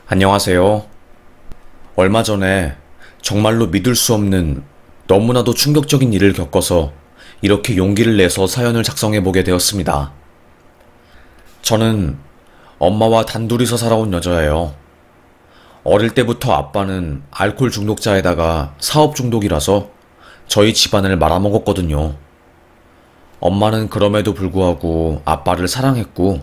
안녕하세요. 얼마 전에 정말로 믿을 수 없는 너무나도 충격적인 일을 겪어서 이렇게 용기를 내서 사연을 작성해보게 되었습니다. 저는 엄마와 단둘이서 살아온 여자예요. 어릴 때부터 아빠는 알코올 중독자에다가 사업 중독이라서 저희 집안을 말아먹었거든요. 엄마는 그럼에도 불구하고 아빠를 사랑했고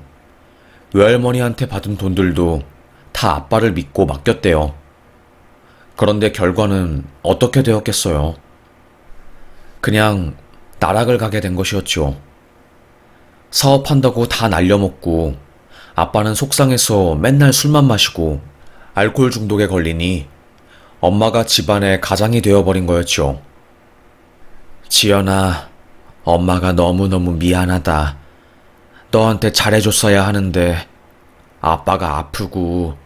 외할머니한테 받은 돈들도 다 아빠를 믿고 맡겼대요. 그런데 결과는 어떻게 되었겠어요? 그냥 나락을 가게 된 것이었죠. 사업한다고 다 날려먹고 아빠는 속상해서 맨날 술만 마시고 알코올 중독에 걸리니 엄마가 집안의 가장이 되어버린 거였죠. 지연아, 엄마가 너무너무 미안하다. 너한테 잘해줬어야 하는데 아빠가 아프고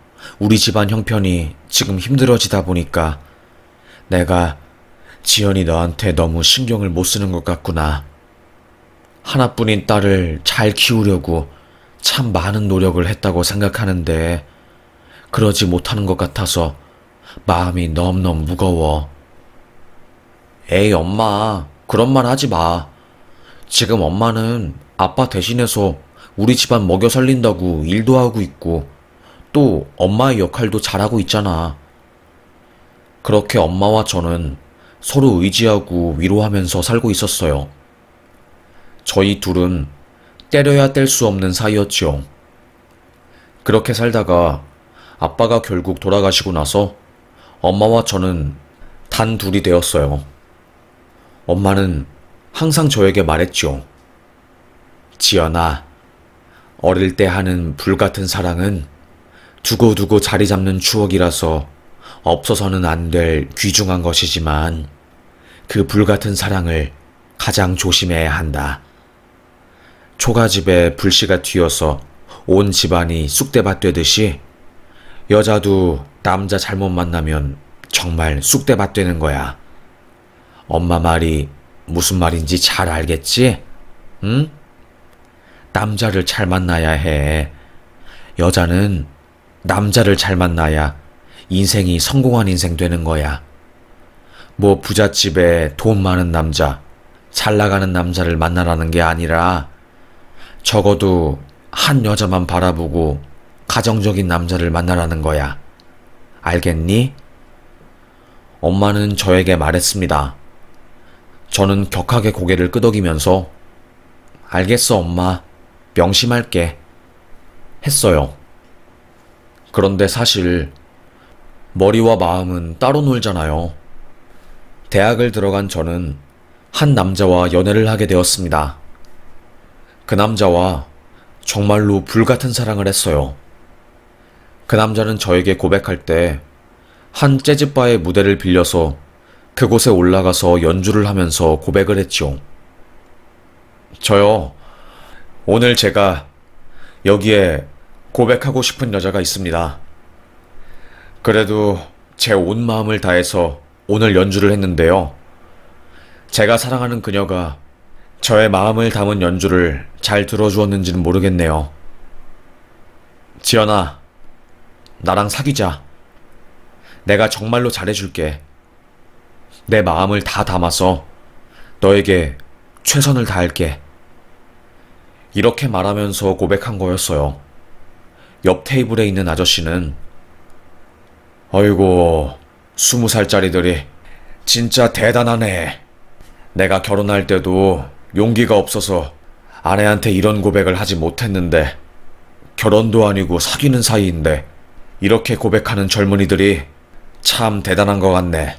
우리 집안 형편이 지금 힘들어지다 보니까 내가 지연이 너한테 너무 신경을 못 쓰는 것 같구나. 하나뿐인 딸을 잘 키우려고 참 많은 노력을 했다고 생각하는데 그러지 못하는 것 같아서 마음이 너무너무 무거워. 에이 엄마, 그런 말 하지 마. 지금 엄마는 아빠 대신해서 우리 집안 먹여 살린다고 일도 하고 있고 또 엄마의 역할도 잘하고 있잖아. 그렇게 엄마와 저는 서로 의지하고 위로하면서 살고 있었어요. 저희 둘은 때려야 뗄 수 없는 사이였죠. 그렇게 살다가 아빠가 결국 돌아가시고 나서 엄마와 저는 단 둘이 되었어요. 엄마는 항상 저에게 말했죠. 지연아, 어릴 때 하는 불같은 사랑은 두고두고 자리 잡는 추억이라서 없어서는 안 될 귀중한 것이지만 그 불같은 사랑을 가장 조심해야 한다. 초가집에 불씨가 튀어서 온 집안이 쑥대밭 되듯이 여자도 남자 잘못 만나면 정말 쑥대밭 되는 거야. 엄마 말이 무슨 말인지 잘 알겠지? 응? 남자를 잘 만나야 해. 여자는 남자를 잘 만나야 인생이 성공한 인생 되는 거야. 뭐 부잣집에 돈 많은 남자, 잘 나가는 남자를 만나라는 게 아니라 적어도 한 여자만 바라보고 가정적인 남자를 만나라는 거야. 알겠니? 엄마는 저에게 말했습니다. 저는 격하게 고개를 끄덕이면서 알겠어 엄마, 명심할게 했어요. 그런데 사실 머리와 마음은 따로 놀잖아요. 대학을 들어간 저는 한 남자와 연애를 하게 되었습니다. 그 남자와 정말로 불같은 사랑을 했어요. 그 남자는 저에게 고백할 때 한 재즈바의 무대를 빌려서 그곳에 올라가서 연주를 하면서 고백을 했죠. 저요, 오늘 제가 여기에 고백하고 싶은 여자가 있습니다. 그래도 제 온 마음을 다해서 오늘 연주를 했는데요. 제가 사랑하는 그녀가 저의 마음을 담은 연주를 잘 들어주었는지는 모르겠네요. 지연아, 나랑 사귀자. 내가 정말로 잘해줄게. 내 마음을 다 담아서 너에게 최선을 다할게. 이렇게 말하면서 고백한 거였어요. 옆 테이블에 있는 아저씨는 어이구, 20살짜리들이 진짜 대단하네. 내가 결혼할 때도 용기가 없어서 아내한테 이런 고백을 하지 못했는데 결혼도 아니고 사귀는 사이인데 이렇게 고백하는 젊은이들이 참 대단한 것 같네.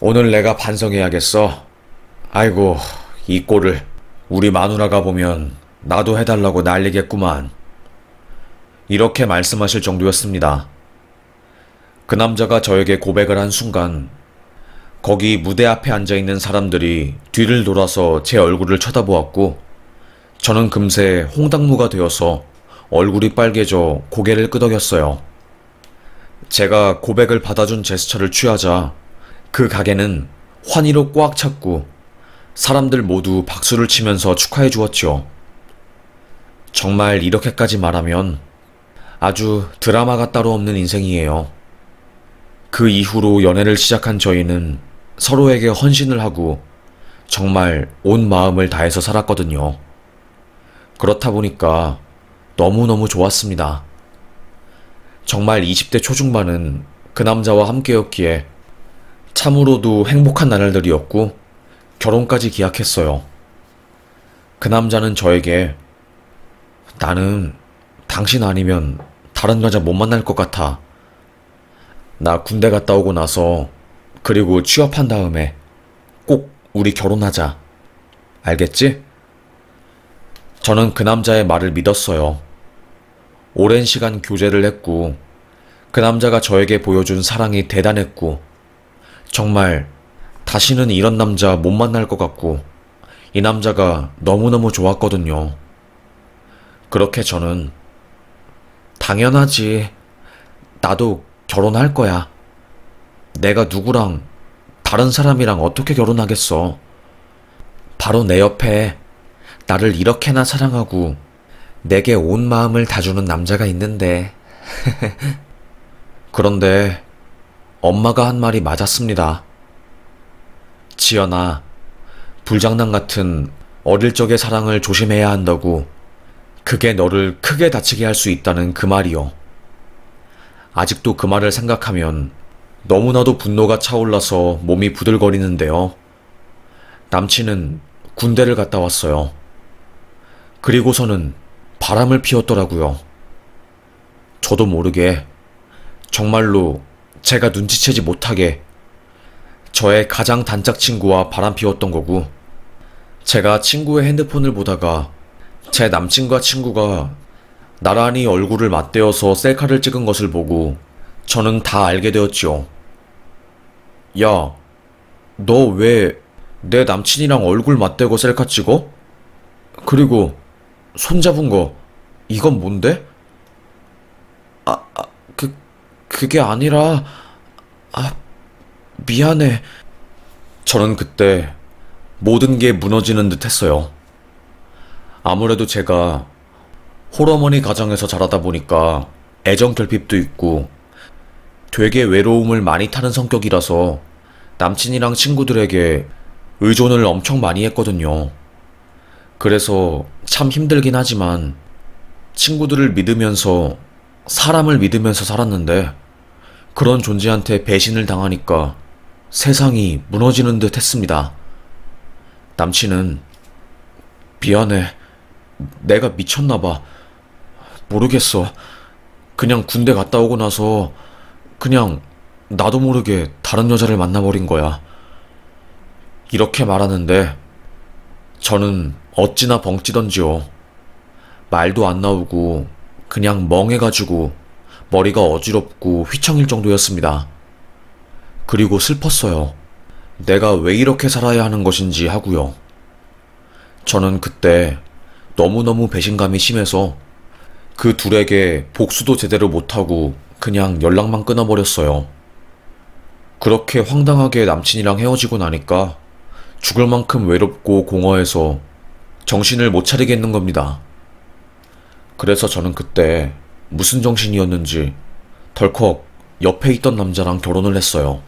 오늘 내가 반성해야겠어. 아이고, 이 꼴을 우리 마누라가 보면 나도 해달라고 난리겠구만. 이렇게 말씀하실 정도였습니다. 그 남자가 저에게 고백을 한 순간 거기 무대 앞에 앉아있는 사람들이 뒤를 돌아서 제 얼굴을 쳐다보았고 저는 금세 홍당무가 되어서 얼굴이 빨개져 고개를 끄덕였어요. 제가 고백을 받아준 제스처를 취하자 그 가게는 환희로 꽉 찼고 사람들 모두 박수를 치면서 축하해 주었죠. 정말 이렇게까지 말하면 아주 드라마가 따로 없는 인생이에요. 그 이후로 연애를 시작한 저희는 서로에게 헌신을 하고 정말 온 마음을 다해서 살았거든요. 그렇다 보니까 너무너무 좋았습니다. 정말 20대 초중반은 그 남자와 함께였기에 참으로도 행복한 나날들이었고 결혼까지 기약했어요. 그 남자는 저에게 나는 당신 아니면 다른 여자 못 만날 것 같아. 나 군대 갔다 오고 나서 그리고 취업한 다음에 꼭 우리 결혼하자. 알겠지? 저는 그 남자의 말을 믿었어요. 오랜 시간 교제를 했고 그 남자가 저에게 보여준 사랑이 대단했고 정말 다시는 이런 남자 못 만날 것 같고 이 남자가 너무너무 좋았거든요. 그렇게 저는 당연하지. 나도 결혼할 거야. 내가 누구랑 다른 사람이랑 어떻게 결혼하겠어. 바로 내 옆에 나를 이렇게나 사랑하고 내게 온 마음을 다 주는 남자가 있는데. 그런데 엄마가 한 말이 맞았습니다. 지연아, 불장난 같은 어릴 적의 사랑을 조심해야 한다고. 그게 너를 크게 다치게 할 수 있다는 그 말이요. 아직도 그 말을 생각하면 너무나도 분노가 차올라서 몸이 부들거리는데요. 남친은 군대를 갔다 왔어요. 그리고서는 바람을 피웠더라고요. 저도 모르게 정말로 제가 눈치채지 못하게 저의 가장 단짝 친구와 바람 피웠던 거고, 제가 친구의 핸드폰을 보다가 제 남친과 친구가 나란히 얼굴을 맞대어서 셀카를 찍은 것을 보고 저는 다 알게 되었지요. 야, 너 왜 내 남친이랑 얼굴 맞대고 셀카 찍어? 그리고 손잡은 거 이건 뭔데? 그게 아니라 미안해. 저는 그때 모든 게 무너지는 듯 했어요. 아무래도 제가 홀어머니 가정에서 자라다 보니까 애정 결핍도 있고 되게 외로움을 많이 타는 성격이라서 남친이랑 친구들에게 의존을 엄청 많이 했거든요. 그래서 참 힘들긴 하지만 친구들을 믿으면서 사람을 믿으면서 살았는데 그런 존재한테 배신을 당하니까 세상이 무너지는 듯 했습니다. 남친은 미안해. 내가 미쳤나봐. 모르겠어. 그냥 군대 갔다 오고 나서 그냥 나도 모르게 다른 여자를 만나버린 거야. 이렇게 말하는데 저는 어찌나 벙찌던지요. 말도 안 나오고 그냥 멍해가지고 머리가 어지럽고 휘청일 정도였습니다. 그리고 슬펐어요. 내가 왜 이렇게 살아야 하는 것인지 하고요. 저는 그때 너무너무 배신감이 심해서 그 둘에게 복수도 제대로 못하고 그냥 연락만 끊어버렸어요. 그렇게 황당하게 남친이랑 헤어지고 나니까 죽을 만큼 외롭고 공허해서 정신을 못 차리겠는 겁니다. 그래서 저는 그때 무슨 정신이었는지 덜컥 옆에 있던 남자랑 결혼을 했어요.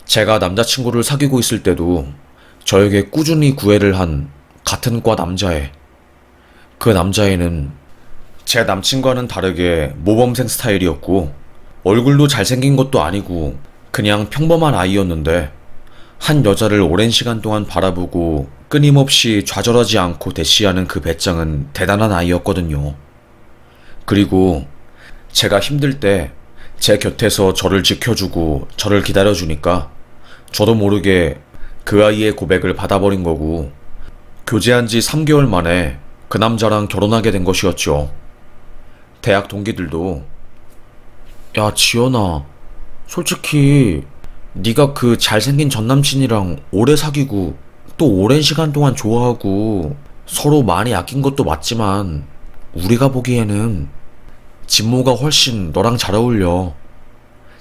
제가 남자친구를 사귀고 있을 때도 저에게 꾸준히 구애를 한 같은 과 남자애. 그 남자애는 제 남친과는 다르게 모범생 스타일이었고 얼굴도 잘생긴 것도 아니고 그냥 평범한 아이였는데 한 여자를 오랜 시간 동안 바라보고 끊임없이 좌절하지 않고 대시하는 그 배짱은 대단한 아이였거든요. 그리고 제가 힘들 때 제 곁에서 저를 지켜주고 저를 기다려주니까 저도 모르게 그 아이의 고백을 받아버린 거고 교제한 지 3개월 만에 그 남자랑 결혼하게 된 것이었죠. 대학 동기들도 야 지연아, 솔직히 네가 그 잘생긴 전남친이랑 오래 사귀고 또 오랜 시간 동안 좋아하고 서로 많이 아낀 것도 맞지만 우리가 보기에는 진모가 훨씬 너랑 잘 어울려.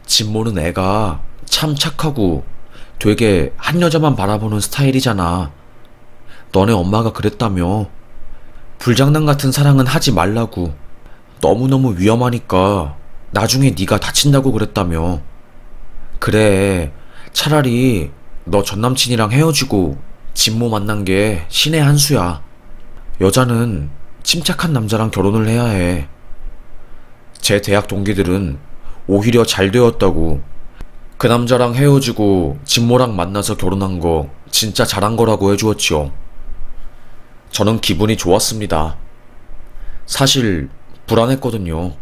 진모는 애가 참 착하고 되게 한 여자만 바라보는 스타일이잖아. 너네 엄마가 그랬다며. 불장난 같은 사랑은 하지 말라고. 너무너무 위험하니까 나중에 네가 다친다고 그랬다며. 그래, 차라리 너 전남친이랑 헤어지고 진모 만난 게 신의 한 수야. 여자는 침착한 남자랑 결혼을 해야 해. 제 대학 동기들은 오히려 잘 되었다고, 그 남자랑 헤어지고 진모랑 만나서 결혼한 거 진짜 잘한 거라고 해주었지요. 저는 기분이 좋았습니다. 사실 불안했거든요.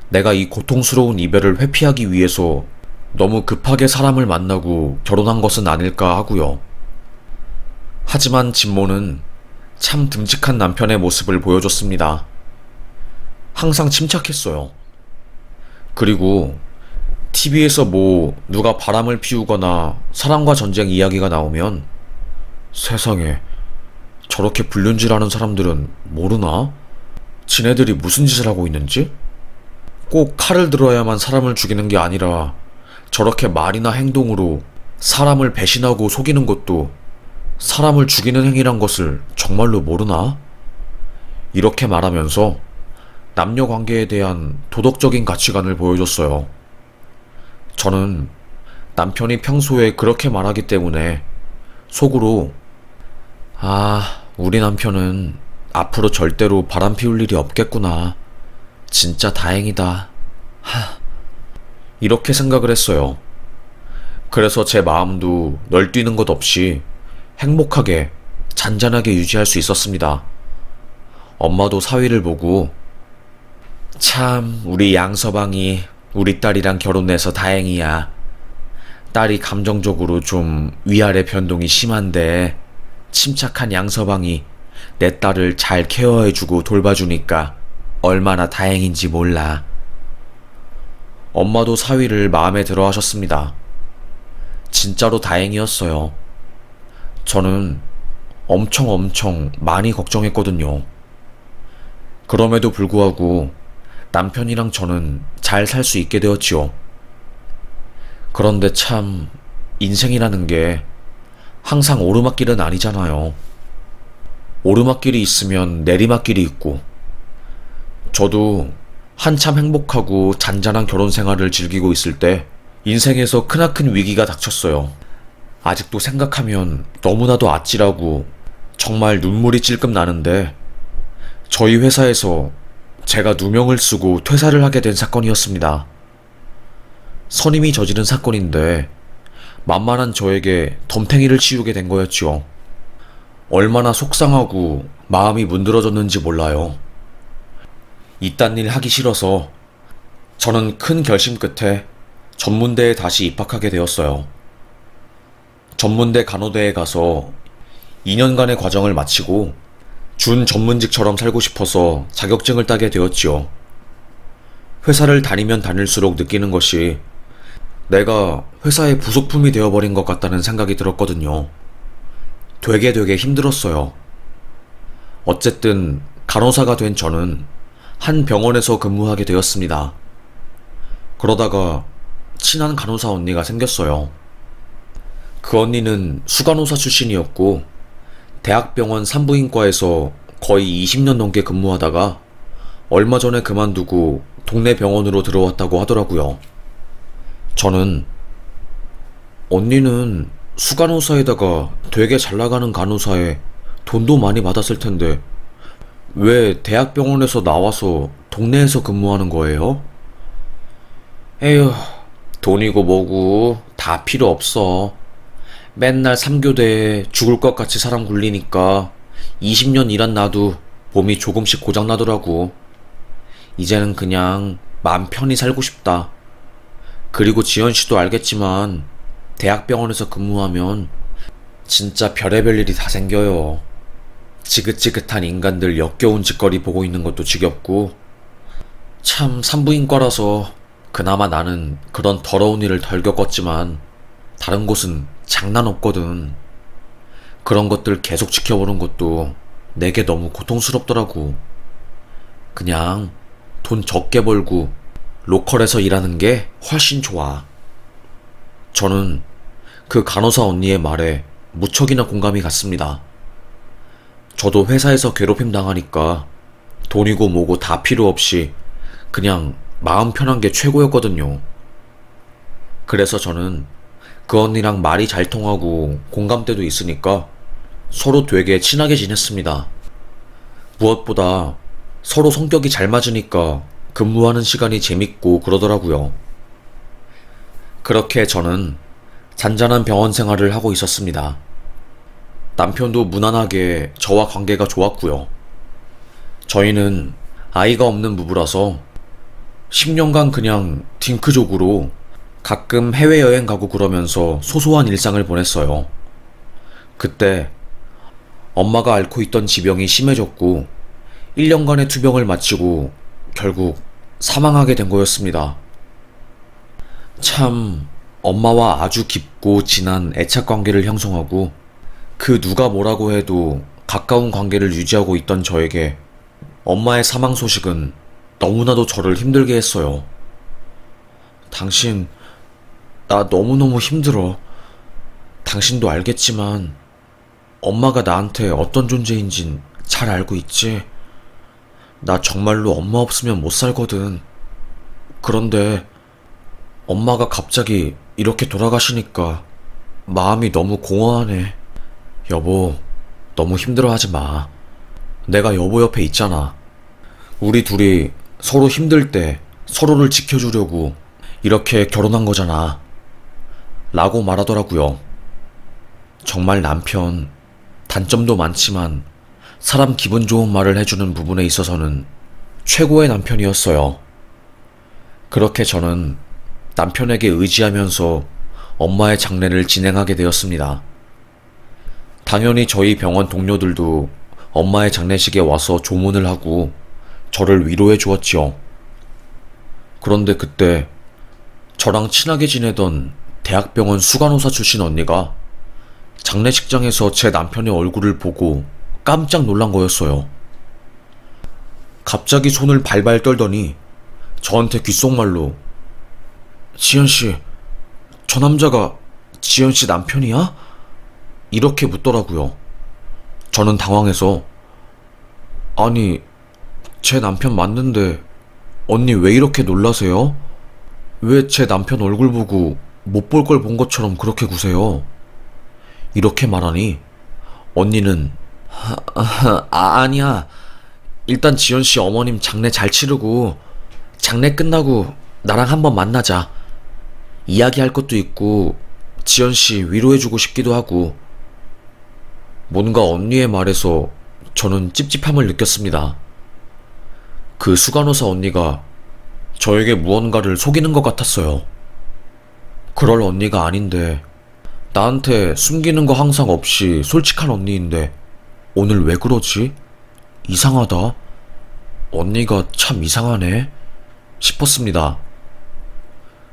내가 이 고통스러운 이별을 회피하기 위해서 너무 급하게 사람을 만나고 결혼한 것은 아닐까 하고요. 하지만 진모는 참 듬직한 남편의 모습을 보여줬습니다. 항상 침착했어요. 그리고 TV에서 누가 바람을 피우거나 사랑과 전쟁 이야기가 나오면, 세상에, 저렇게 불륜질하는 사람들은 모르나? 지네들이 무슨 짓을 하고 있는지? 꼭 칼을 들어야만 사람을 죽이는 게 아니라 저렇게 말이나 행동으로 사람을 배신하고 속이는 것도 사람을 죽이는 행위란 것을 정말로 모르나? 이렇게 말하면서 남녀 관계에 대한 도덕적인 가치관을 보여줬어요. 저는 남편이 평소에 그렇게 말하기 때문에 속으로, 우리 남편은 앞으로 절대로 바람 피울 일이 없겠구나. 진짜 다행이다. 이렇게 생각을 했어요. 그래서 제 마음도 널뛰는 것 없이 행복하게 잔잔하게 유지할 수 있었습니다. 엄마도 사위를 보고, 참 우리 양서방이 우리 딸이랑 결혼해서 다행이야. 딸이 감정적으로 좀 위아래 변동이 심한데 침착한 양서방이 내 딸을 잘 케어해주고 돌봐주니까 얼마나 다행인지 몰라. 엄마도 사위를 마음에 들어 하셨습니다. 진짜로 다행이었어요. 저는 엄청 많이 걱정했거든요. 그럼에도 불구하고 남편이랑 저는 잘 살 수 있게 되었지요. 그런데 참 인생이라는 게 항상 오르막길은 아니잖아요. 오르막길이 있으면 내리막길이 있고, 저도 한참 행복하고 잔잔한 결혼 생활을 즐기고 있을 때 인생에서 크나큰 위기가 닥쳤어요. 아직도 생각하면 너무나도 아찔하고 정말 눈물이 찔끔 나는데, 저희 회사에서 제가 누명을 쓰고 퇴사를 하게 된 사건이었습니다. 선임이 저지른 사건인데 만만한 저에게 덤탱이를 씌우게 된 거였지요. 얼마나 속상하고 마음이 문드러졌는지 몰라요. 이딴 일 하기 싫어서 저는 큰 결심 끝에 전문대에 다시 입학하게 되었어요. 전문대 간호대에 가서 2년간의 과정을 마치고 준 전문직처럼 살고 싶어서 자격증을 따게 되었지요. 회사를 다니면 다닐수록 느끼는 것이 내가 회사의 부속품이 되어버린 것 같다는 생각이 들었거든요. 되게 힘들었어요. 어쨌든 간호사가 된 저는 한 병원에서 근무하게 되었습니다. 그러다가 친한 간호사 언니가 생겼어요. 그 언니는 수간호사 출신이었고 대학병원 산부인과에서 거의 20년 넘게 근무하다가 얼마 전에 그만두고 동네 병원으로 들어왔다고 하더라고요. 저는, 언니는 수간호사에다가 되게 잘나가는 간호사에 돈도 많이 받았을 텐데 왜 대학병원에서 나와서 동네에서 근무하는 거예요? 에휴, 돈이고 뭐고 다 필요 없어. 맨날 3교대에 죽을 것 같이 사람 굴리니까 20년 일한 나도 몸이 조금씩 고장나더라고. 이제는 그냥 마음 편히 살고 싶다. 그리고 지연씨도 알겠지만 대학병원에서 근무하면 진짜 별의별 일이 다 생겨요. 지긋지긋한 인간들 역겨운 짓거리 보고 있는 것도 지겹고, 참 산부인과라서 그나마 나는 그런 더러운 일을 덜 겪었지만 다른 곳은 장난 없거든. 그런 것들 계속 지켜보는 것도 내게 너무 고통스럽더라고. 그냥 돈 적게 벌고 로컬에서 일하는 게 훨씬 좋아. 저는 그 간호사 언니의 말에 무척이나 공감이 갔습니다. 저도 회사에서 괴롭힘 당하니까 돈이고 뭐고 다 필요 없이 그냥 마음 편한 게 최고였거든요. 그래서 저는 그 언니랑 말이 잘 통하고 공감대도 있으니까 서로 되게 친하게 지냈습니다. 무엇보다 서로 성격이 잘 맞으니까 근무하는 시간이 재밌고 그러더라고요. 그렇게 저는 잔잔한 병원 생활을 하고 있었습니다. 남편도 무난하게 저와 관계가 좋았고요. 저희는 아이가 없는 부부라서 10년간 그냥 딩크족으로 가끔 해외여행 가고 그러면서 소소한 일상을 보냈어요. 그때 엄마가 앓고 있던 지병이 심해졌고 1년간의 투병을 마치고 결국 사망하게 된 거였습니다. 참 엄마와 아주 깊고 진한 애착 관계를 형성하고 그 누가 뭐라고 해도 가까운 관계를 유지하고 있던 저에게 엄마의 사망 소식은 너무나도 저를 힘들게 했어요. 당신, 나 너무너무 힘들어. 당신도 알겠지만 엄마가 나한테 어떤 존재인진 잘 알고 있지? 나 정말로 엄마 없으면 못 살거든. 그런데 엄마가 갑자기 이렇게 돌아가시니까 마음이 너무 공허하네. 여보, 너무 힘들어하지 마. 내가 여보 옆에 있잖아. 우리 둘이 서로 힘들 때 서로를 지켜주려고 이렇게 결혼한 거잖아. 라고 말하더라고요. 정말 남편, 단점도 많지만 사람 기분 좋은 말을 해주는 부분에 있어서는 최고의 남편이었어요. 그렇게 저는 남편에게 의지하면서 엄마의 장례를 진행하게 되었습니다. 당연히 저희 병원 동료들도 엄마의 장례식에 와서 조문을 하고 저를 위로해 주었지요. 그런데 그때 저랑 친하게 지내던 대학병원 수간호사 출신 언니가 장례식장에서 제 남편의 얼굴을 보고 깜짝 놀란 거였어요. 갑자기 손을 발발 떨더니 저한테 귓속말로 지연씨, 저 남자가 지연씨 남편이야? 이렇게 묻더라고요. 저는 당황해서 아니, 제 남편 맞는데 언니 왜 이렇게 놀라세요? 왜 제 남편 얼굴 보고 못 볼 걸 본 것처럼 그렇게 구세요? 이렇게 말하니 언니는 아니야. 일단 지연씨 어머님 장례 잘 치르고 장례 끝나고 나랑 한번 만나자. 이야기할 것도 있고 지연씨 위로해주고 싶기도 하고. 뭔가 언니의 말에서 저는 찝찝함을 느꼈습니다. 그 수간호사 언니가 저에게 무언가를 속이는 것 같았어요. 그럴 언니가 아닌데, 나한테 숨기는 거 항상 없이 솔직한 언니인데 오늘 왜 그러지? 이상하다. 언니가 참 이상하네 싶었습니다.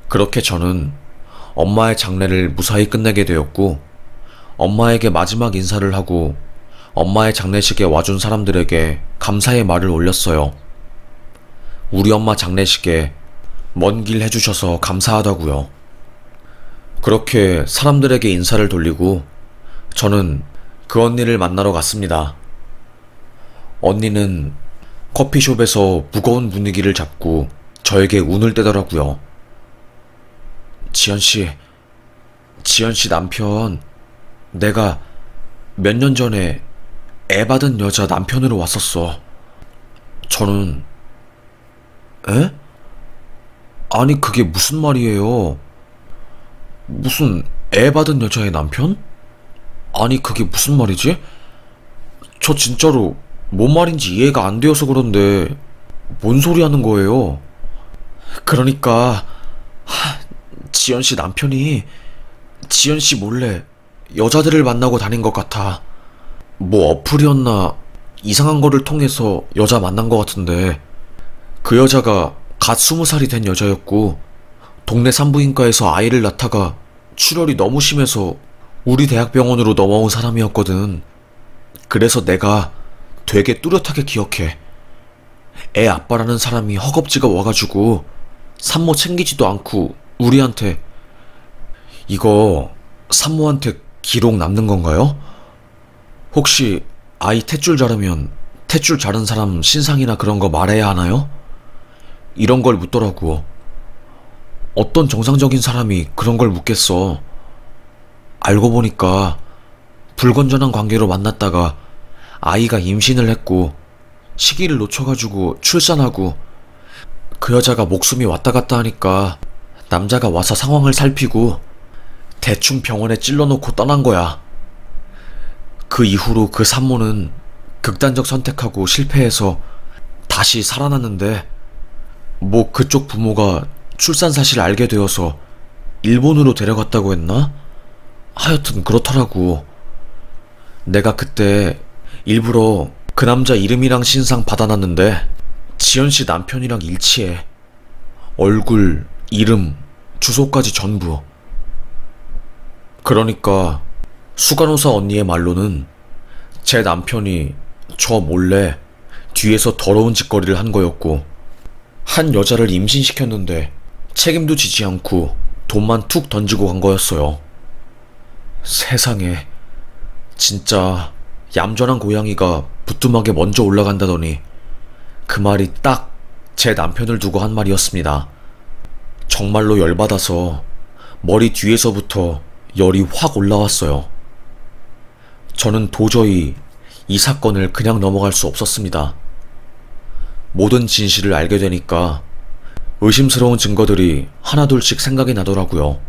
그렇게 저는 엄마의 장례를 무사히 끝내게 되었고, 엄마에게 마지막 인사를 하고 엄마의 장례식에 와준 사람들에게 감사의 말을 올렸어요. 우리 엄마 장례식에 먼 길 해주셔서 감사하다고요. 그렇게 사람들에게 인사를 돌리고 저는 그 언니를 만나러 갔습니다. 언니는 커피숍에서 무거운 분위기를 잡고 저에게 운을 떼더라고요. 지연씨 남편, 내가 몇 년 전에 애 받은 여자 남편으로 왔었어. 저는 에? 아니 그게 무슨 말이에요? 무슨 애 받은 여자의 남편? 아니 그게 무슨 말이지? 저 진짜로 뭔 말인지 이해가 안 되어서 그런데 뭔 소리 하는 거예요? 그러니까 지연씨 남편이 지연씨 몰래 여자들을 만나고 다닌 것 같아. 뭐 어플이었나 이상한 거를 통해서 여자 만난 것 같은데, 그 여자가 갓 20살이 된 여자였고 동네 산부인과에서 아이를 낳다가 출혈이 너무 심해서 우리 대학병원으로 넘어온 사람이었거든. 그래서 내가 되게 뚜렷하게 기억해. 애 아빠라는 사람이 허겁지겁 와가지고 산모 챙기지도 않고 우리한테, 이거 산모한테 기록 남는 건가요? 혹시 아이 탯줄 자르면 탯줄 자른 사람 신상이나 그런 거 말해야 하나요? 이런 걸 묻더라고. 어떤 정상적인 사람이 그런 걸 묻겠어. 알고 보니까 불건전한 관계로 만났다가 아이가 임신을 했고 시기를 놓쳐가지고 출산하고 그 여자가 목숨이 왔다 갔다 하니까 남자가 와서 상황을 살피고 대충 병원에 찔러놓고 떠난 거야. 그 이후로 그 산모는 극단적 선택하고 실패해서 다시 살아났는데 뭐 그쪽 부모가 출산 사실을 알게 되어서 일본으로 데려갔다고 했나? 하여튼 그렇더라고. 내가 그때 일부러 그 남자 이름이랑 신상 받아놨는데 지연씨 남편이랑 일치해. 얼굴, 이름, 주소까지 전부. 그러니까 수간호사 언니의 말로는 제 남편이 저 몰래 뒤에서 더러운 짓거리를 한 거였고 한 여자를 임신시켰는데 책임도 지지 않고 돈만 툭 던지고 간 거였어요. 세상에, 진짜 얌전한 고양이가 부뚜막에 먼저 올라간다더니 그 말이 딱 제 남편을 두고 한 말이었습니다. 정말로 열받아서 머리 뒤에서부터 열이 확 올라왔어요. 저는 도저히 이 사건을 그냥 넘어갈 수 없었습니다. 모든 진실을 알게 되니까 의심스러운 증거들이 하나둘씩 생각이 나더라고요.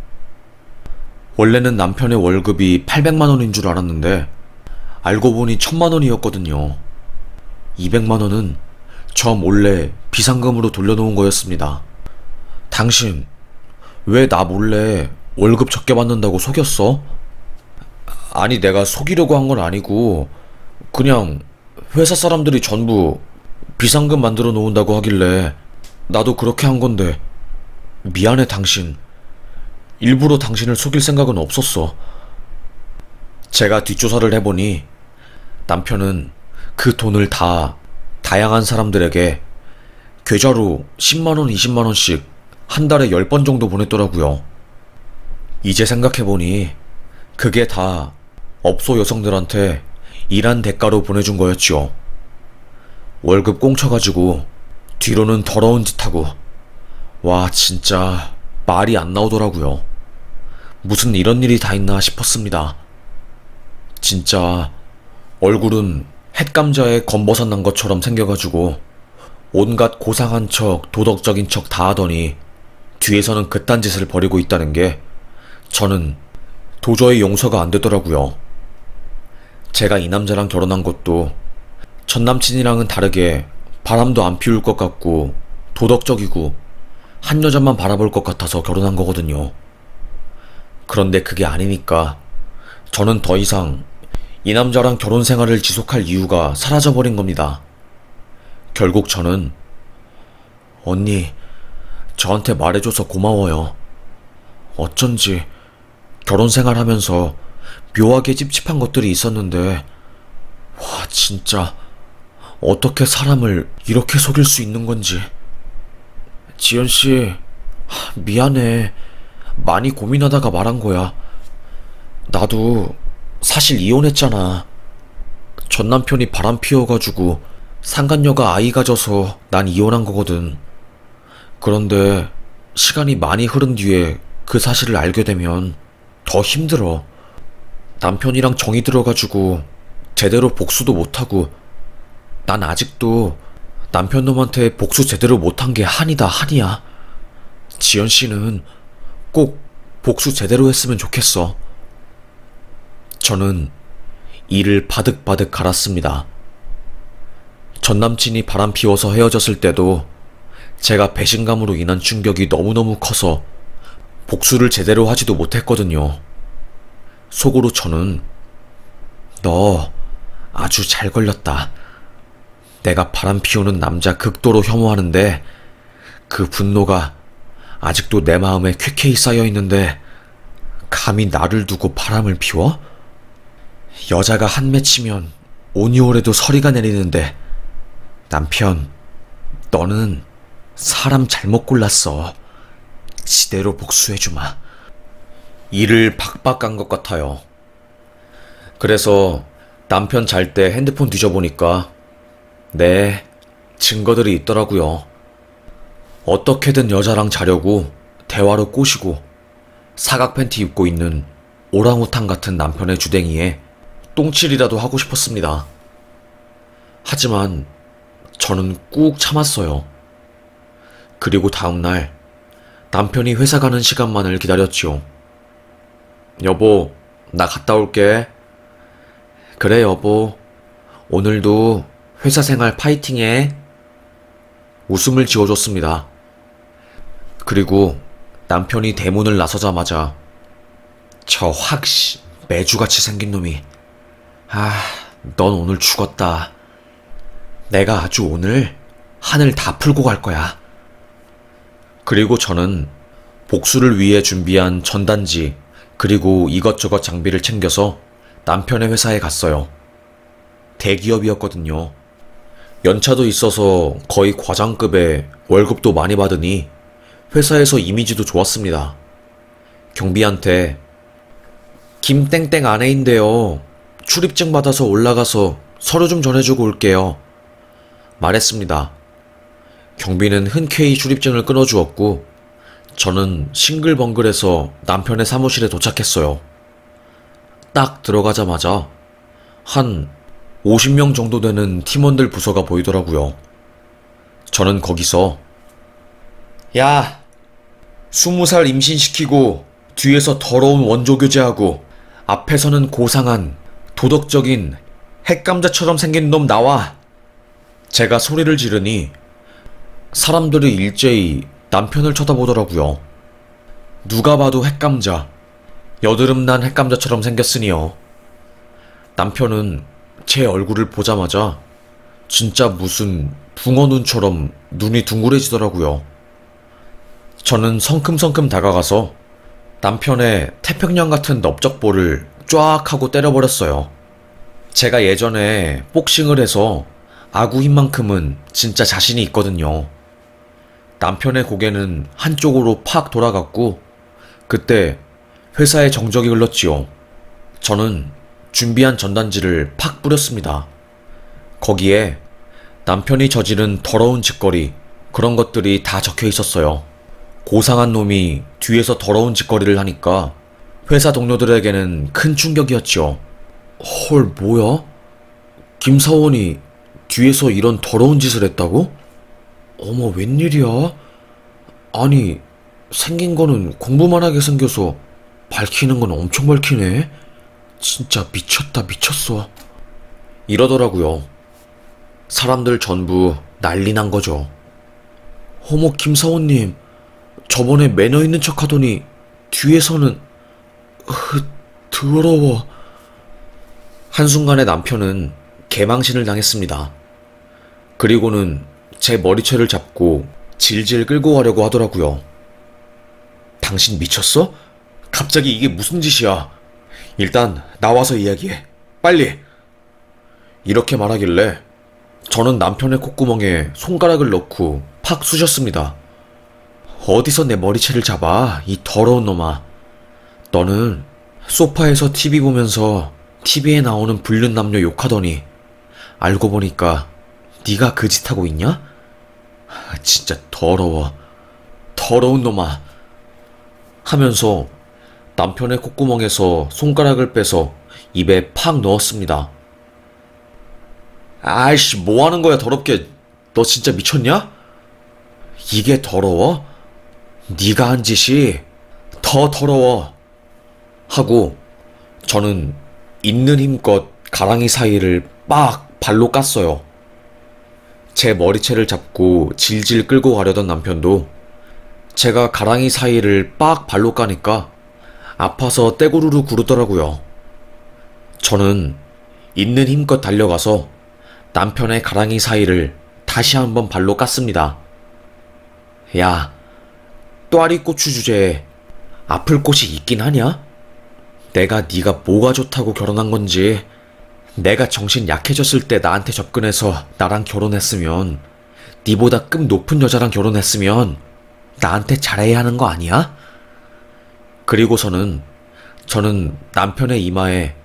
원래는 남편의 월급이 800만 원인 줄 알았는데 알고 보니 1000만 원이었거든요. 200만 원은 저 몰래 비상금으로 돌려놓은 거였습니다. 당신 왜 나 몰래 월급 적게 받는다고 속였어? 아니, 내가 속이려고 한 건 아니고 그냥 회사 사람들이 전부 비상금 만들어 놓은다고 하길래 나도 그렇게 한 건데 미안해 당신. 일부러 당신을 속일 생각은 없었어. 제가 뒷조사를 해보니 남편은 그 돈을 다 다양한 사람들에게 계좌로 10만원, 20만원씩 한 달에 10번 정도 보냈더라고요. 이제 생각해보니 그게 다 업소 여성들한테 일한 대가로 보내준 거였죠. 월급 꽁쳐가지고 뒤로는 더러운 짓 하고. 와, 진짜 말이 안 나오더라고요. 무슨 이런 일이 다 있나 싶었습니다. 진짜 얼굴은 햇감자에 검버섯 난 것처럼 생겨가지고 온갖 고상한 척, 도덕적인 척 다 하더니 뒤에서는 그딴 짓을 벌이고 있다는 게 저는 도저히 용서가 안 되더라고요. 제가 이 남자랑 결혼한 것도 전 남친이랑은 다르게 바람도 안 피울 것 같고 도덕적이고 한 여자만 바라볼 것 같아서 결혼한 거거든요. 그런데 그게 아니니까 저는 더 이상 이 남자랑 결혼 생활을 지속할 이유가 사라져버린 겁니다. 결국 저는 언니, 저한테 말해줘서 고마워요. 어쩐지 결혼 생활하면서 묘하게 찝찝한 것들이 있었는데 와, 진짜 어떻게 사람을 이렇게 속일 수 있는 건지. 지연씨, 미안해. 많이 고민하다가 말한 거야. 나도 사실 이혼했잖아. 전 남편이 바람 피워가지고 상간녀가 아이 가져서 난 이혼한 거거든. 그런데 시간이 많이 흐른 뒤에 그 사실을 알게 되면 더 힘들어. 남편이랑 정이 들어가지고 제대로 복수도 못하고 난 아직도 남편 놈한테 복수 제대로 못한 게 한이다, 한이야. 지연씨는 꼭 복수 제대로 했으면 좋겠어. 저는 이를 바득바득 갈았습니다. 전남친이 바람 피워서 헤어졌을 때도 제가 배신감으로 인한 충격이 너무너무 커서 복수를 제대로 하지도 못했거든요. 속으로 저는 너 아주 잘 걸렸다. 내가 바람 피우는 남자 극도로 혐오하는데 그 분노가 아직도 내 마음에 쾌쾌히 쌓여있는데 감히 나를 두고 바람을 피워? 여자가 한 맺히면 오니오래도 서리가 내리는데 남편, 너는 사람 잘못 골랐어. 지대로 복수해주마. 이를 박박 간 것 같아요. 그래서 남편 잘 때 핸드폰 뒤져보니까 네, 증거들이 있더라고요. 어떻게든 여자랑 자려고 대화로 꼬시고 사각 팬티 입고 있는 오랑우탄 같은 남편의 주댕이에 똥칠이라도 하고 싶었습니다. 하지만 저는 꾹 참았어요. 그리고 다음날 남편이 회사 가는 시간만을 기다렸지요. 여보, 나 갔다 올게. 그래, 여보. 오늘도 회사 생활 파이팅해. 웃음을 지어줬습니다. 그리고 남편이 대문을 나서자마자 저 매주같이 생긴 놈이 넌 오늘 죽었다. 내가 아주 오늘 하늘 다 풀고 갈 거야. 그리고 저는 복수를 위해 준비한 전단지 그리고 이것저것 장비를 챙겨서 남편의 회사에 갔어요. 대기업이었거든요. 연차도 있어서 거의 과장급에 월급도 많이 받으니 회사에서 이미지도 좋았습니다. 경비한테 김땡땡 아내인데요. 출입증 받아서 올라가서 서류 좀 전해주고 올게요. 말했습니다. 경비는 흔쾌히 출입증을 끊어주었고 저는 싱글벙글해서 남편의 사무실에 도착했어요. 딱 들어가자마자 한 50명 정도 되는 팀원들 부서가 보이더라고요. 저는 거기서 야, 20살 임신시키고 뒤에서 더러운 원조 교제하고 앞에서는 고상한 도덕적인 핵감자처럼 생긴 놈 나와. 제가 소리를 지르니 사람들이 일제히 남편을 쳐다보더라고요. 누가 봐도 핵감자, 여드름 난 핵감자처럼 생겼으니요. 남편은 제 얼굴을 보자마자 진짜 무슨 붕어 눈처럼 눈이 둥그레지더라고요. 저는 성큼성큼 다가가서 남편의 태평양 같은 넓적볼을 쫙 하고 때려버렸어요. 제가 예전에 복싱을 해서 아구 힘만큼은 진짜 자신이 있거든요. 남편의 고개는 한쪽으로 팍 돌아갔고 그때 회사에 정적이 흘렀지요. 저는 준비한 전단지를 팍 뿌렸습니다. 거기에 남편이 저지른 더러운 짓거리, 그런 것들이 다 적혀 있었어요. 고상한 놈이 뒤에서 더러운 짓거리를 하니까 회사 동료들에게는 큰 충격이었지요. 헐, 뭐야? 김사원이 뒤에서 이런 더러운 짓을 했다고? 어머, 웬일이야? 아니, 생긴 거는 공부만 하게 생겨서 밝히는 건 엄청 밝히네? 진짜 미쳤다, 미쳤어. 이러더라고요. 사람들 전부 난리 난 거죠. 어머, 김사원님, 저번에 매너 있는 척 하더니 뒤에서는 더러워. 한순간에 남편은 개망신을 당했습니다. 그리고는 제 머리채를 잡고 질질 끌고 가려고 하더라고요. 당신 미쳤어? 갑자기 이게 무슨 짓이야? 일단 나와서 이야기해. 빨리! 이렇게 말하길래 저는 남편의 콧구멍에 손가락을 넣고 팍 쑤셨습니다. 어디서 내 머리채를 잡아, 이 더러운 놈아. 너는 소파에서 TV 보면서 TV에 나오는 불륜 남녀 욕하더니 알고 보니까 네가 그 짓 하고 있냐? 진짜 더러워. 더러운 놈아. 하면서 남편의 콧구멍에서 손가락을 빼서 입에 팍 넣었습니다. 아이씨, 뭐 하는 거야, 더럽게. 너 진짜 미쳤냐? 이게 더러워? 네가 한 짓이 더 더러워. 하고 저는 있는 힘껏 가랑이 사이를 빡 발로 깠어요. 제 머리채를 잡고 질질 끌고 가려던 남편도 제가 가랑이 사이를 빡 발로 까니까 아파서 떼구르르 구르더라고요. 저는 있는 힘껏 달려가서 남편의 가랑이 사이를 다시 한번 발로 깠습니다. 야, 또아리고추 주제에 아플 곳이 있긴 하냐? 내가 네가 뭐가 좋다고 결혼한 건지, 내가 정신 약해졌을 때 나한테 접근해서 나랑 결혼했으면, 네보다 급 높은 여자랑 결혼했으면 나한테 잘해야 하는 거 아니야? 그리고서는 저는 남편의 이마에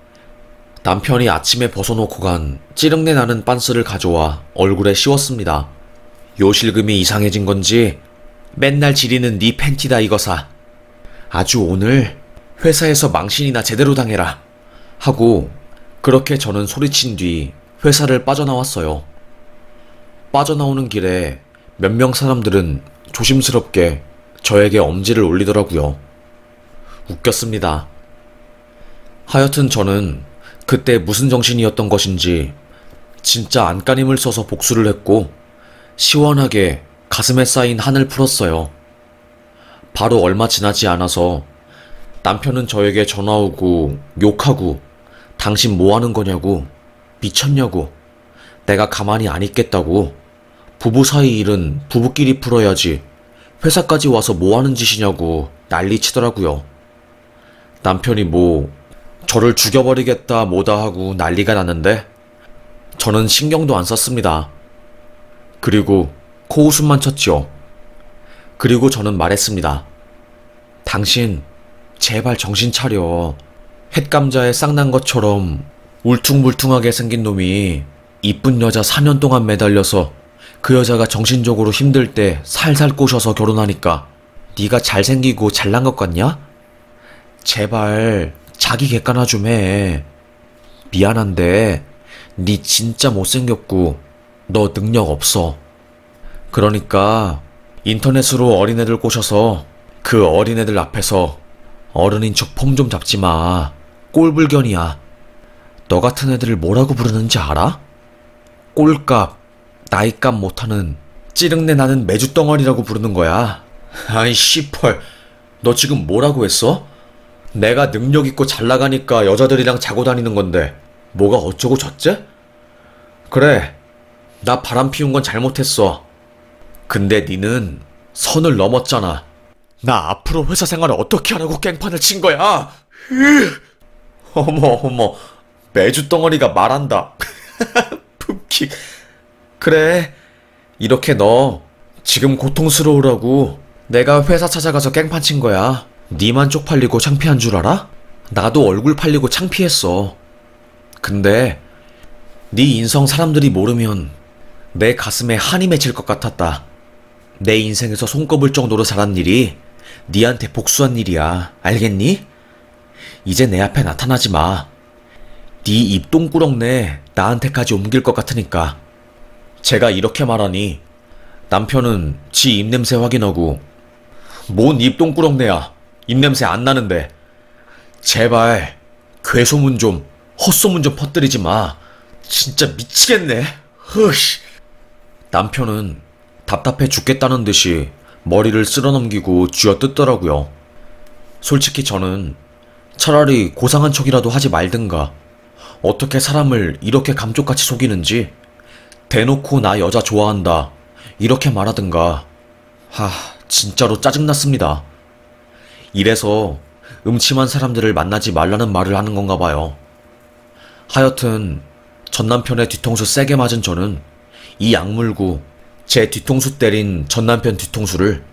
남편이 아침에 벗어놓고 간 찌릉내 나는 빤스를 가져와 얼굴에 씌웠습니다. 요실금이 이상해진 건지 맨날 지리는 네 팬티다 이거사. 아주 오늘 회사에서 망신이나 제대로 당해라. 하고 그렇게 저는 소리친 뒤 회사를 빠져나왔어요. 빠져나오는 길에 몇 명 사람들은 조심스럽게 저에게 엄지를 올리더라고요. 웃겼습니다. 하여튼 저는 그때 무슨 정신이었던 것인지 진짜 안간힘을 써서 복수를 했고 시원하게 가슴에 쌓인 한을 풀었어요. 바로 얼마 지나지 않아서 남편은 저에게 전화 오고 욕하고 당신 뭐 하는 거냐고, 미쳤냐고, 내가 가만히 안 있겠다고, 부부 사이 일은 부부끼리 풀어야지 회사까지 와서 뭐 하는 짓이냐고 난리치더라고요. 남편이 뭐 저를 죽여버리겠다 뭐다 하고 난리가 났는데 저는 신경도 안 썼습니다. 그리고 코웃음만 쳤죠. 그리고 저는 말했습니다. 당신 제발 정신 차려. 햇감자에 쌍난 것처럼 울퉁불퉁하게 생긴 놈이 이쁜 여자 4년 동안 매달려서 그 여자가 정신적으로 힘들 때 살살 꼬셔서 결혼하니까 네가 잘생기고 잘난 것 같냐? 제발 자기 객관화 좀 해. 미안한데 네 진짜 못생겼고 너 능력 없어. 그러니까 인터넷으로 어린애들 꼬셔서 그 어린애들 앞에서 어른인 척 폼 좀 잡지 마. 꼴불견이야. 너 같은 애들을 뭐라고 부르는지 알아? 꼴값, 나이값 못하는 찌릉내 나는 매주덩어리라고 부르는 거야. 아이 씨펄, 너 지금 뭐라고 했어? 내가 능력 있고 잘 나가니까 여자들이랑 자고 다니는 건데 뭐가 어쩌고 저째? 그래, 나 바람 피운 건 잘못했어. 근데 니는 선을 넘었잖아. 나 앞으로 회사 생활을 어떻게 하라고 깽판을 친 거야? 어머, 매주덩어리가 말한다. 푹킥. 그래, 이렇게 너 지금 고통스러우라고 내가 회사 찾아가서 깽판 친 거야. 니만 쪽팔리고 창피한 줄 알아? 나도 얼굴 팔리고 창피했어. 근데 네 인성 사람들이 모르면 내 가슴에 한이 맺힐 것 같았다. 내 인생에서 손꼽을 정도로 잘한 일이 니한테 복수한 일이야. 알겠니? 이제 내 앞에 나타나지 마. 네 입똥꾸렁내 나한테까지 옮길 것 같으니까. 제가 이렇게 말하니 남편은 지 입냄새 확인하고 뭔 입똥꾸렁내야. 입냄새 안 나는데. 제발 괴소문 좀 헛소문 좀 퍼뜨리지 마. 진짜 미치겠네. 흐씨. 남편은 답답해 죽겠다는 듯이 머리를 쓸어넘기고 쥐어뜯더라고요. 솔직히 저는 차라리 고상한 척이라도 하지 말든가, 어떻게 사람을 이렇게 감쪽같이 속이는지 대놓고 나 여자 좋아한다 이렇게 말하든가. 진짜로 짜증났습니다. 이래서 음침한 사람들을 만나지 말라는 말을 하는 건가 봐요. 하여튼 전남편의 뒤통수 세게 맞은 저는 이 악물고 제 뒤통수 때린 전남편 뒤통수를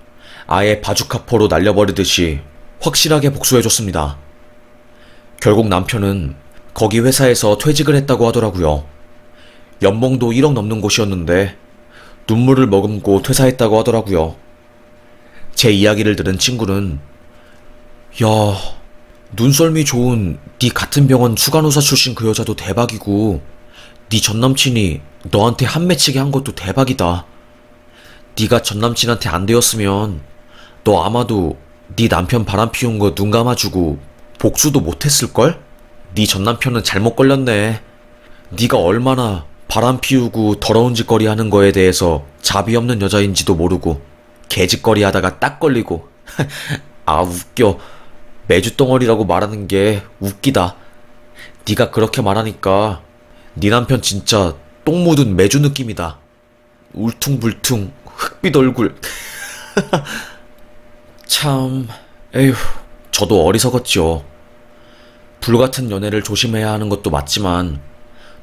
아예 바주카포로 날려버리듯이 확실하게 복수해줬습니다. 결국 남편은 거기 회사에서 퇴직을 했다고 하더라고요. 연봉도 1억 넘는 곳이었는데 눈물을 머금고 퇴사했다고 하더라고요. 제 이야기를 들은 친구는 야, 눈썰미 좋은 네 같은 병원 수간호사 출신 그 여자도 대박이고 네 전남친이 너한테 한 맺히게 한 것도 대박이다. 네가 전남친한테 안 되었으면 너 아마도 네 남편 바람 피운 거 눈 감아주고 복수도 못했을걸? 네 전남편은 잘못 걸렸네. 네가 얼마나 바람 피우고 더러운 짓거리 하는 거에 대해서 자비 없는 여자인지도 모르고 개짓거리 하다가 딱 걸리고. 아, 웃겨. 매주덩어리라고 말하는 게 웃기다. 네가 그렇게 말하니까 네 남편 진짜 똥 묻은 매주 느낌이다. 울퉁불퉁 흑빛 얼굴. 참, 에휴, 저도 어리석었죠. 불같은 연애를 조심해야 하는 것도 맞지만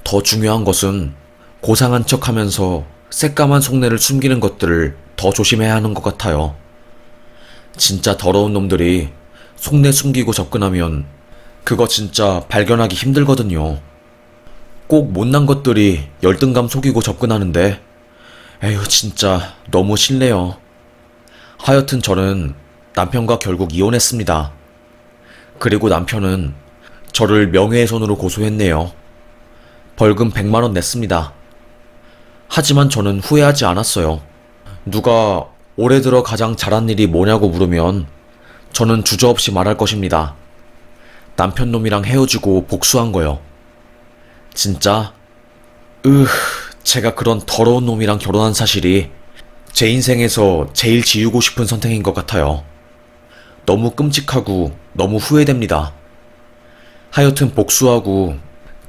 더 중요한 것은 고상한 척하면서 새까만 속내를 숨기는 것들을 더 조심해야 하는 것 같아요. 진짜 더러운 놈들이 속내 숨기고 접근하면 그거 진짜 발견하기 힘들거든요. 꼭 못난 것들이 열등감 속이고 접근하는데, 에휴, 진짜 너무 싫네요. 하여튼 저는 남편과 결국 이혼했습니다. 그리고 남편은 저를 명예훼손으로 고소했네요. 벌금 100만 원 냈습니다. 하지만 저는 후회하지 않았어요. 누가 올해 들어 가장 잘한 일이 뭐냐고 물으면 저는 주저없이 말할 것입니다. 남편 놈이랑 헤어지고 복수한 거요. 진짜, 제가 그런 더러운 놈이랑 결혼한 사실이 제 인생에서 제일 지우고 싶은 선택인 것 같아요. 너무 끔찍하고 너무 후회됩니다. 하여튼 복수하고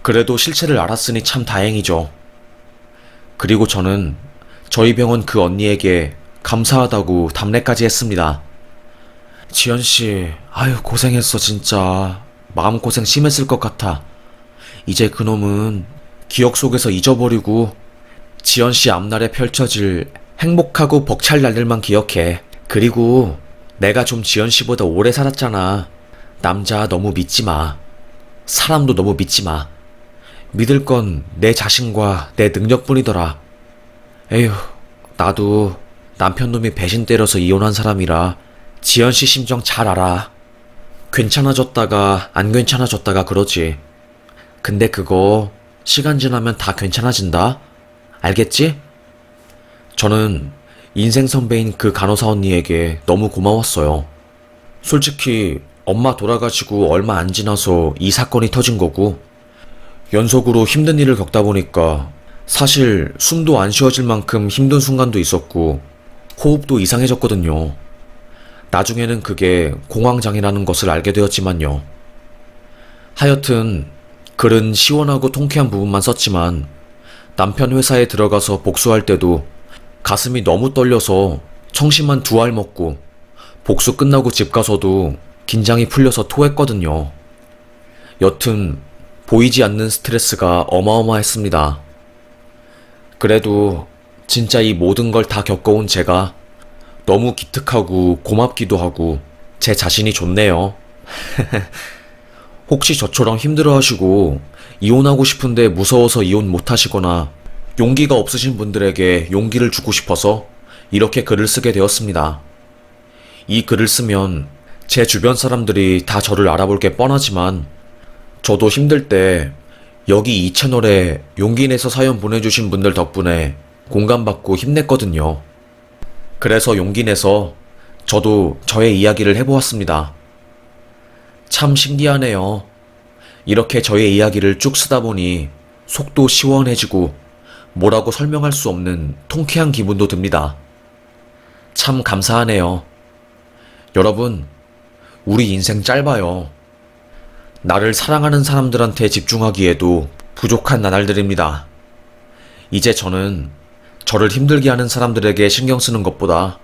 그래도 실체를 알았으니 참 다행이죠. 그리고 저는 저희 병원 그 언니에게 감사하다고 답례까지 했습니다. 지연씨, 아유 고생했어 진짜. 마음고생 심했을 것 같아. 이제 그놈은 기억 속에서 잊어버리고 지연씨 앞날에 펼쳐질 행복하고 벅찰 날들만 기억해. 그리고 내가 좀 지연씨보다 오래 살았잖아. 남자 너무 믿지 마. 사람도 너무 믿지 마. 믿을 건 내 자신과 내 능력뿐이더라. 에휴, 나도 남편 놈이 배신 때려서 이혼한 사람이라 지연씨 심정 잘 알아. 괜찮아졌다가 안 괜찮아졌다가 그러지. 근데 그거 시간 지나면 다 괜찮아진다. 알겠지? 저는 인생 선배인 그 간호사 언니에게 너무 고마웠어요. 솔직히 엄마 돌아가시고 얼마 안 지나서 이 사건이 터진 거고, 연속으로 힘든 일을 겪다 보니까 사실 숨도 안 쉬어질 만큼 힘든 순간도 있었고 호흡도 이상해졌거든요. 나중에는 그게 공황장애라는 것을 알게 되었지만요. 하여튼 글은 시원하고 통쾌한 부분만 썼지만 남편 회사에 들어가서 복수할 때도 가슴이 너무 떨려서 청심한 2알 먹고, 복수 끝나고 집 가서도 긴장이 풀려서 토했거든요. 여튼 보이지 않는 스트레스가 어마어마했습니다. 그래도 진짜 이 모든 걸 다 겪어온 제가 너무 기특하고 고맙기도 하고 제 자신이 좋네요. 혹시 저처럼 힘들어하시고 이혼하고 싶은데 무서워서 이혼 못하시거나 용기가 없으신 분들에게 용기를 주고 싶어서 이렇게 글을 쓰게 되었습니다. 이 글을 쓰면 제 주변 사람들이 다 저를 알아볼 게 뻔하지만 저도 힘들 때 여기 이 채널에 용기 내서 사연 보내주신 분들 덕분에 공감받고 힘냈거든요. 그래서 용기 내서 저도 저의 이야기를 해보았습니다. 참 신기하네요. 이렇게 저의 이야기를 쭉 쓰다 보니 속도 시원해지고 뭐라고 설명할 수 없는 통쾌한 기분도 듭니다. 참 감사하네요. 여러분, 우리 인생 짧아요. 나를 사랑하는 사람들한테 집중하기에도 부족한 나날들입니다. 이제 저는 저를 힘들게 하는 사람들에게 신경 쓰는 것보다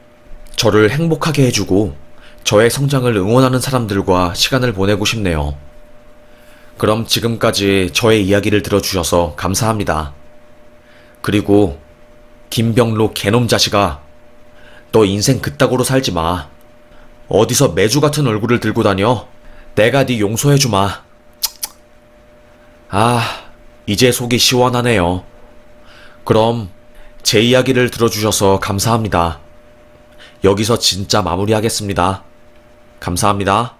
저를 행복하게 해주고 저의 성장을 응원하는 사람들과 시간을 보내고 싶네요. 그럼 지금까지 저의 이야기를 들어주셔서 감사합니다. 그리고 김병로 개놈 자식아, 너 인생 그따구로 살지 마. 어디서 매주 같은 얼굴을 들고 다녀? 내가 네 용서해주마. 이제 속이 시원하네요. 그럼 제 이야기를 들어주셔서 감사합니다. 여기서 진짜 마무리하겠습니다. 감사합니다.